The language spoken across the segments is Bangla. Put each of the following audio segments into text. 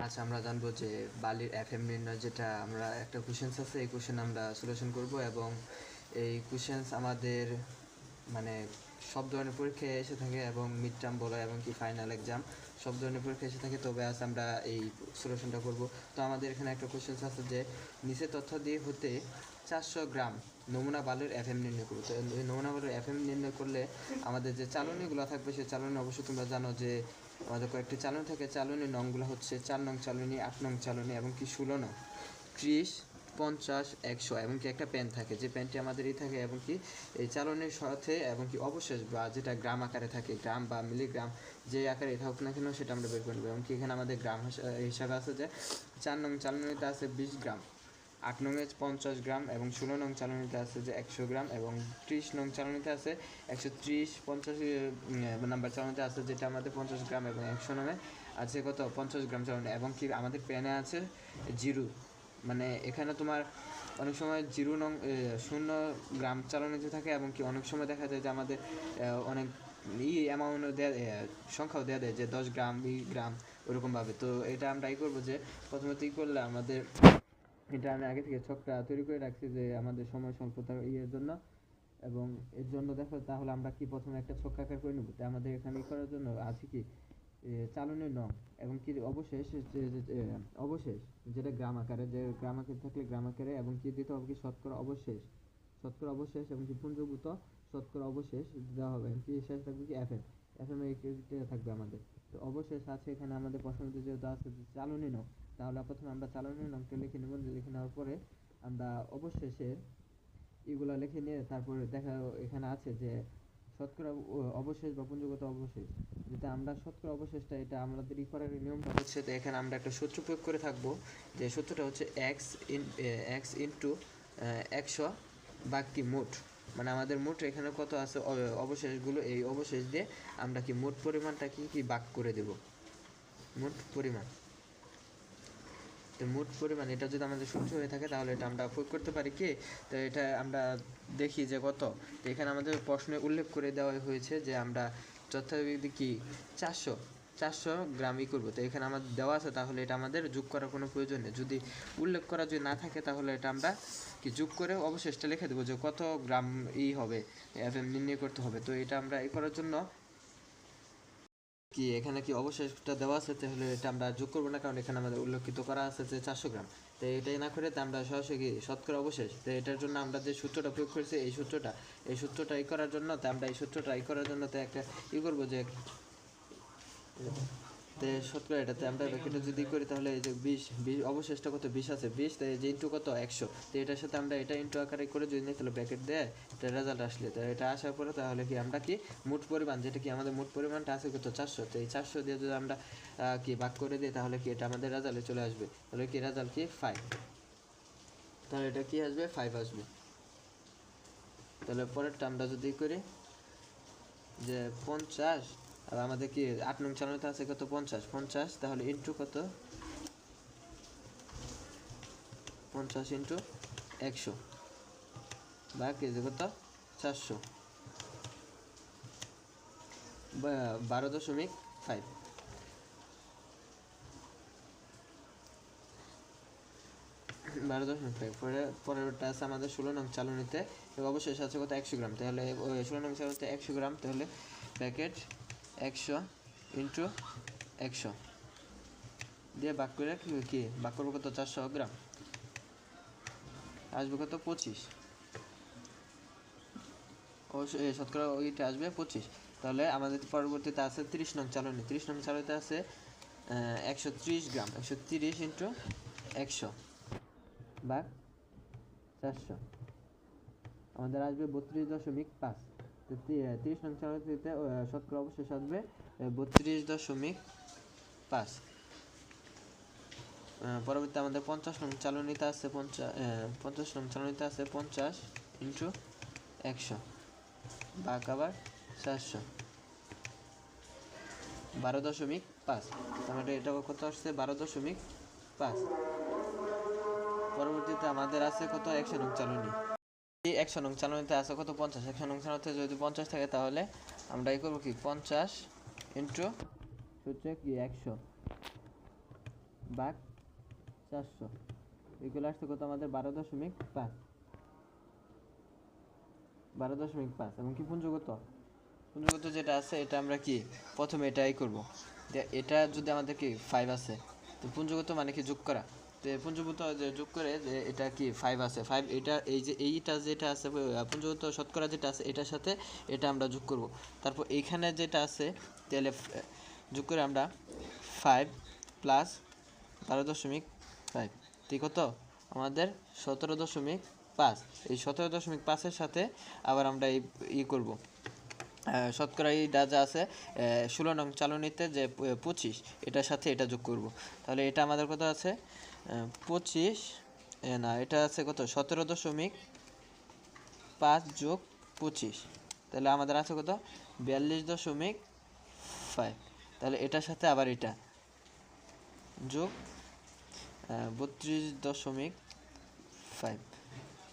আচ্ছা, আমরা জানবো যে বালির এফএম নির্ণয়, যেটা আমরা একটা কোশ্চেন্স আছে, এই কোশ্চেন আমরা সলিউশন করব এবং এই কোশ্চেন্স আমাদের মানে সব ধরনের পরীক্ষায় এসে থাকে এবং মিড টার্ম বলো এবং কি ফাইনাল এক্সাম সব ধরনের পরীক্ষায় এসে থাকে। তবে আজ আমরা এই সলিউশনটা করব। তো আমাদের এখানে একটা কোশ্চেন্স আছে যে নিচে তথ্য দিয়ে হতে 400 গ্রাম নমুনা বালুর এফএম নির্ণয় করবো। তো এই নমুনা বালুর এফএম নির্ণয় করলে আমাদের যে চালনীগুলো থাকবে সেই চালনী অবশ্যই তোমরা জানো যে আমাদের কয়েকটি চালনী থাকে। চালনীর নংগুলো হচ্ছে 4 নং চালনী, 8 নং চালনী এবং কি 16 নং, 30, 50, 100 এবং কি একটা পেন থাকে, যে পেনটি আমাদেরই থাকে এবং কি এই চালনের সাথে এবং কি অবশেষ বা যেটা গ্রাম আকারে থাকে, গ্রাম বা মিলিগ্রাম যে আকারে থাকুক না কেন সেটা আমরা বের করে নেব। এবং কি এখানে আমাদের গ্রাম হিসাবে আছে যে 4 নং চালনীতে আছে 20 গ্রাম, 8 নংয়ে 50 গ্রাম এবং 16 নং চালনীতে আছে যে 100 গ্রাম এবং 30 নং চালনীতে আছে 130, 50 নাম্বার চালনীতে আছে যেটা আমাদের 50 গ্রাম এবং 100 নংয়ে আছে কত 50 গ্রাম চালনী এবং কি আমাদের পেনে আছে জিরো। মানে এখানে তোমার অনেক সময় 0 গ্রাম চালানিতে থাকে এবং কি অনেক সময় দেখা যায় যে আমাদের অনেক অ্যামাউন্ট সংখ্যাও দেওয়া দেয় যে 10 গ্রাম 20 গ্রাম ওরকমভাবে। তো এটা আমরা করবো যে প্রথমে করলে আমাদের এটা আমি আগে থেকে ছকটা তৈরি করে রাখছি যে আমাদের সময় স্বল্পতার জন্য এবং এর জন্য দেখো তাহলে আমরা কি প্রথমে একটা ছক আকার করে নেব। তো আমাদের এখানে করার জন্য আছে কি চালনের নং এবং কি অবশেষ অবশেষ যেটা গ্রাম আকারে, যে গ্রাম আকারে থাকলে গ্রাম আকারে এবং কি দিতে হবে কি শতকরা অবশেষ, শতকরা অবশেষ এবং কি পুঞ্জভূত শতকরা অবশেষ দেওয়া হবে। কি শেষ থাকবে কি এফএম, এফএম এই থাকবে আমাদের। তো অবশেষ আছে এখানে আমাদের প্রশ্নতে যেহেতু আছে চালনী নং, তাহলে প্রথমে আমরা চালনী নংটা লিখে নেব। লিখে নেওয়ার পরে আমরা অবশেষে এগুলো লিখে নিয়ে তারপরে দেখা এখানে আছে যে শতকরা অবশেষ বা পুঞ্জগত অবশেষ, যেটা আমরা শতকরা অবশেষটা এটা আমাদের করার নিয়মটা হচ্ছে, তো এখানে আমরা একটা সূত্র প্রয়োগ করে থাকবো যে সূত্রটা হচ্ছে এক্স ইন্টু 100 বা কি মোট, মানে আমাদের মোট এখানে কত আছে অবশেষগুলো, এই অবশেষ দিয়ে আমরা কি মোট পরিমাণটা কি ভাগ করে দেব, মোট পরিমাণ। তো মোট পরিমাণ এটা যদি আমাদের সূত্র হয়ে থাকে তাহলে এটা আমরা প্রয়োগ করতে পারি কি। তো এটা আমরা দেখি যে কত, তো এখানে আমাদের প্রশ্নে উল্লেখ করে দেওয়া হয়েছে যে আমরা যথাবিধি কি 400 গ্রামই করবো। তো এখানে আমাদের দেওয়া আছে, তাহলে এটা আমাদের যোগ করার কোনো প্রয়োজন নেই। যদি উল্লেখ করা যদি না থাকে তাহলে এটা আমরা কি যোগ করে অবশেষটা লিখে দেবো যে কত গ্রাম হবে এফএম নির্ণয় করতে হবে। তো এটা আমরা করার জন্য কি এখানে কি অবশেষটা দেওয়া আছে, তাহলে এটা আমরা যোগ করবো না, কারণ এখানে আমাদের উল্লেখিত করা আছে যে 400 গ্রাম। তো এটাই না করে তো আমরা সরাসরি শতকরা অবশেষ, তো এটার জন্য আমরা যে সূত্রটা প্রয়োগ করেছি এই সূত্রটা করার জন্য, তো আমরা এই সূত্রটা করার জন্য তো একটা করবো যে তো শতকরা এটাতে আমরা ব্র্যাকেটে যদি করি তাহলে এই যে 20 অবশেষটা কত 20 আছে 20, তো এই যে ইন্টু কত 100, তো এটার সাথে আমরা এটা ইন্টু আকারে করে যদি নিই তাহলে ব্র্যাকেট দেয় এটা রেজাল্ট আসলে, তো এটা আসার পরে তাহলে কি আমরা কি মোট পরিমাণ, যেটা কি আমাদের মোট পরিমাণটা আছে কত 400, তো এই 400 দিয়ে যদি আমরা কি ভাগ করে দিই তাহলে কি এটা আমাদের রেজাল্টে চলে আসবে। তাহলে কি রেজাল্ট কি 5, তাহলে এটা কি আসবে 5 আসবে। তাহলে পরেরটা আমরা যদি করি যে 50, আর আমাদের কি 8 নং চালানোতে আছে কত 50, তাহলে ইন্টু কত 50 ইন্টু 100 বা কেজি কত 400 12.5। পরেরটা আছে আমাদের 16 নং চালনীতে অবশেষ আছে কত 100 গ্রাম, তাহলে 16 নং চালনীতে 100 গ্রাম, তাহলে প্যাকেট 100 ইন্টু 100 দিয়ে ভাগ করে কি ভাগ করবো কত 400 গ্রাম, আসবে কত 25, অবশ্যই শতকরা ওইটা আসবে 25। তাহলে আমাদের পরবর্তীতে আছে 30 নং চালনী, 30 নং চালনীতে আছে 130 গ্রাম, 130 ইন্টু 100 ভাগ 400 আমাদের আসবে 32.5। 30 নং চালনীতে শতকরা অবশেষ আসবে 32.5। পরবর্তী আমাদের 50 নং চালনীতে আছে 50 নং চালনীতে আছে 50 ইন্টু 100 ভাগ আবার 400 12.5, তাহলে এটা কত আসছে 12.5। পরবর্তীতে আমাদের আছে কত 100 নং চালনী, এই 100 নং চালনীতে আছে কত 50, 100 নং চালনীতে যদি 50 থাকে তাহলে আমরা করবো কি 50 ইন্টু হচ্ছে কি 100 ভাগ 400 এগুলো আসছে কত আমাদের 12.5 12.5 এবং কি পুঞ্জগত যেটা আছে এটা আমরা কি প্রথমে এটাই করব যে এটা যদি আমাদের কি 5 আছে তো পুঞ্জগত মানে কি যোগ করা তো পুঞ্জগত যে যোগ করে যে এটা কি 5 আছে 5 এটা এই যে এইটা যেটা আছে পুঞ্জগত শতকরা যেটা আছে এটার সাথে এটা আমরা যোগ করব তারপর এইখানে যেটা আছে তাহলে যোগ করে আমরা 5 প্লাস 12.5 ঠিক কত আমাদের 17.5 এই 17.5 এর সাথে আবার আমরা এই করব শতকরা এইটা যা আছে 16 নং চালনীতে যে 25 এটার সাথে এটা যোগ করব তাহলে এটা আমাদের কত আছে 25 না এটা আছে কত 17.5 যোগ 25 তাহলে আমাদের আছে কত 42.5 তাহলে এটার সাথে আবার এটা যোগ 32.5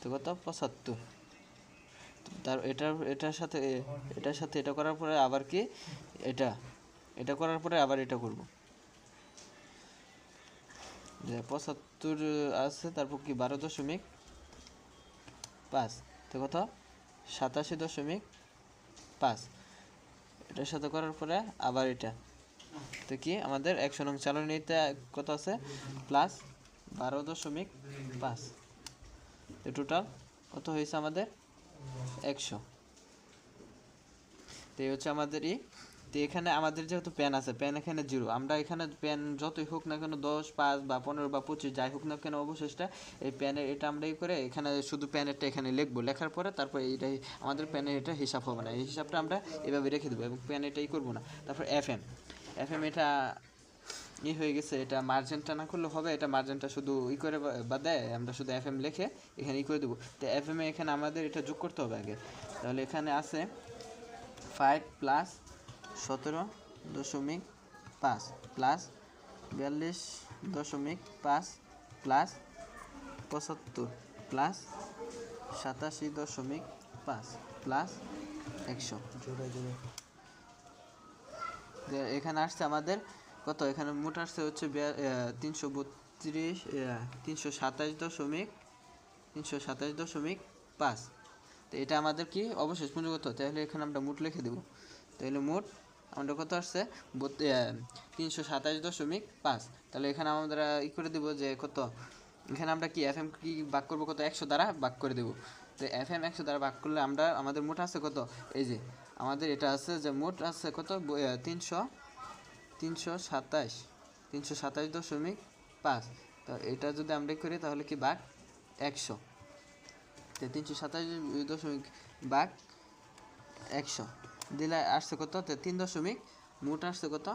তো কত 75 তার এটার সাথে এটা করার পরে আবার কি এটা করার পরে আবার এটা করব যে 75 আছে তারপর কি 12.5 তো কত 87.5 এটার সাথে করার পরে আবার এটা তো কি আমাদের 100 নং চালনীতে কত আছে প্লাস 12.5 তো টোটাল কত হয়েছে আমাদের 100 তো এই হচ্ছে আমাদের তো এখানে আমাদের যেহেতু পেন আছে পেন এখানে 0 আমরা এখানে পেন যতই হোক না কেন 10 5 বা 15 বা 25 যাই হোক না কেন অবশেষটা এই পেনের এটা আমরা করে এখানে শুধু পেনেরটা এখানে লিখবো লেখার পরে তারপর এইটাই আমাদের পেনের এটা হিসাব হবে না এই হিসাবটা আমরা এভাবে রেখে দেবো এবং পেন এটাই করবো না তারপর এফএম এটা হয়ে গেছে এটা মার্জিনটা না করলে হবে এটা মার্জিনটা শুধু করে বাদে আমরা শুধু এফএম লিখে এখানে করে দেবো তো এফএম এখানে আমাদের এটা যোগ করতে হবে আগে তাহলে এখানে আছে 5 plus 17.5 plus 42.5 plus 75 plus 87.5 plus 100 এখানে আসছে আমাদের কত এখানে মোট আসছে হচ্ছে 327.5 তো এটা আমাদের কি অবশেষ পুঞ্জগত তাহলে এখানে আমরা মোট লিখে দেব তাহলে মোট আমাদের কত আসছে 327.5 তাহলে এখানে আমরা করে দেব যে কত এখানে আমরা কি এফএম কি ভাগ করব কত 100 দ্বারা ভাগ করে দেব তো এফএম 100 দ্বারা ভাগ করলে আমরা আমাদের মোট আছে কত এই যে আমাদের এটা আছে যে মোট আছে কত 327.5 তো এটা যদি আমরা করি তাহলে কি ভাগ 100 তো 327 ভাগ 100 দিলে আসছে কত 3 মোট আসছে কত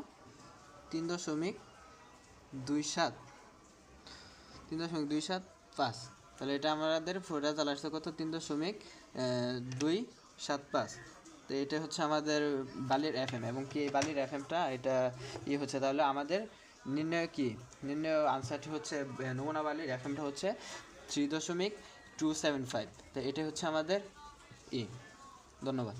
3.275 তাহলে এটা আমাদের রেজাল্ট আসছে কত 3.275 তো এটা হচ্ছে আমাদের বালির এফএম এবং কি এই বালির এফএমটা এটা হচ্ছে তাহলে আমাদের নির্ণয় আনসারটি হচ্ছে নমুনা বালির এফএমটা হচ্ছে 3.275 তো এটা হচ্ছে আমাদের ধন্যবাদ।